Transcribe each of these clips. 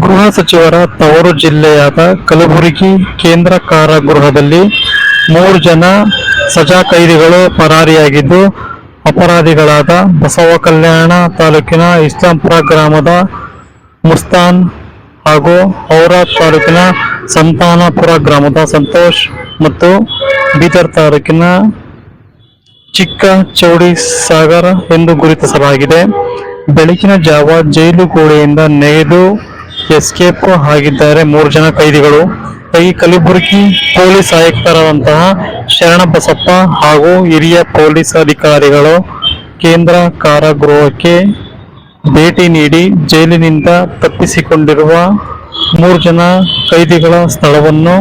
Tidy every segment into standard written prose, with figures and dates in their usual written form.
ಗೃಹ ಸಚಿವರ ತವರು ಜಿಲ್ಲೆಯಾದ ಕಲಬುರಗಿ ಕೇಂದ್ರ ಕಾರಾಗೃಹದಲ್ಲಿ 3 ಜನ ಸಜಾ ಕೈದಿಗಳು ಪರಾರಿಯಾಗಿದ್ದು, ಅಪರಾಧಿಗಳಾದ ಬಸವಕಲ್ಯಾಣ ತಾಲೂಕಿನ ಇಸ್ಲಾಂಪುರ ಗ್ರಾಮದ ಮುಸ್ತಾನ್ ಹಾಗೂ ಔರಾದ್ ತಾಲೂಕಿನ ಸಂತಾನಪುರ ಗ್ರಾಮದ ಸಂತೋಷ್ ಮತ್ತು ಬೀದರ್ ತಾಲೂಕಿನ ಚಿಕ್ಕ ಚೌಡಿ ಸಾಗರ್ ಎಂದು ಗುರುತಿಸಲಾಗಿದೆ. ಬೆಳಗಿನ ಜಾವ ಜೈಲು ಗೋಡೆಯಿಂದ ನೆಗೆದು ಎಸ್ಕೇಪ್ ಆಗಿದ್ದಾರೆ 3 ಜನ ಕೈದಿಗಳು. ಈ ಕಲಬುರಗಿ ಪೊಲೀಸ್ ಆಯುಕ್ತರಾದಂತಹ ಶರಣಬಸಪ್ಪ ಹಾಗೂ ಹಿರಿಯ ಪೊಲೀಸ್ ಅಧಿಕಾರಿಗಳು ಕೇಂದ್ರ ಕಾರಾಗೃಹಕ್ಕೆ ಭೇಟಿ ನೀಡಿ ಜೈಲಿನಿಂದ ತಪ್ಪಿಸಿಕೊಂಡಿರುವ 3 ಜನ ಕೈದಿಗಳ ಸ್ಥಳವನ್ನು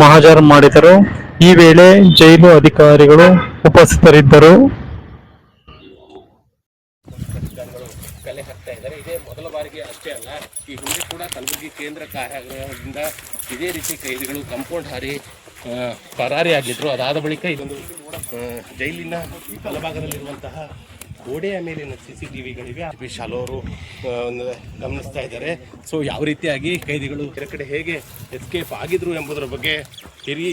ಮಹಾಜರು ಮಾಡಿದರು. ಈ ವೇಳೆ ಜೈಲು ಅಧಿಕಾರಿಗಳು ಉಪಸ್ಥಿತರಿದ್ದರು. ಕಲೆ ಹಾಕ್ತಾ ಇದ್ದಾರೆ. ಇದೇ ಮೊದಲ ಬಾರಿಗೆ ಅಷ್ಟೇ ಅಲ್ಲ, ಈ ಹಿಂದೆ ಕೂಡ ಕಲಬುರಗಿ ಕೇಂದ್ರ ಕಾರಾಗೃಹದಿಂದ ಇದೇ ರೀತಿ ಕೈದಿಗಳು ಕಂಪೌಂಡ್ ಹಾರಿ ಪರಾರಿಯಾಗಿದ್ದರು. ಅದಾದ ಬಳಿಕ ಇದೊಂದು ಜೈಲಿನ ಬಲಭಾಗದಲ್ಲಿರುವಂತಹ ಗೋಡೆಯ ಮೇಲಿನ CCTVಗಳಿವೆ. ಶಾಲೋರು ಗಮನಿಸ್ತಾ ಇದ್ದಾರೆ. ಸೊ ಯಾವ ರೀತಿಯಾಗಿ ಕೈದಿಗಳು ಬೇರೆ ಕಡೆ ಹೇಗೆ ಎಸ್ಕೇಪ್ ಆಗಿದ್ರು ಎಂಬುದರ ಬಗ್ಗೆ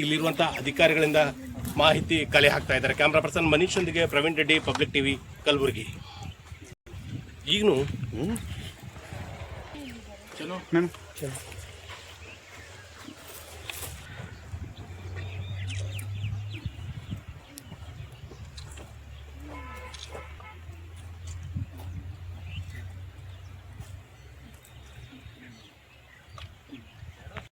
ಇಲ್ಲಿರುವಂಥ ಅಧಿಕಾರಿಗಳಿಂದ ಮಾಹಿತಿ ಕಲೆ ಹಾಕ್ತಾ ಇದ್ದಾರೆ. ಕ್ಯಾಮ್ರಾ ಪರ್ಸನ್ ಮನೀಶ್ ಒಂದಿಗೆ ಪ್ರವೀಣ್ ರೆಡ್ಡಿ, ಪಬ್ಲಿಕ್ ಟಿವಿ, ಕಲಬುರಗಿ. ಈಗಲೂ ಚಲೋ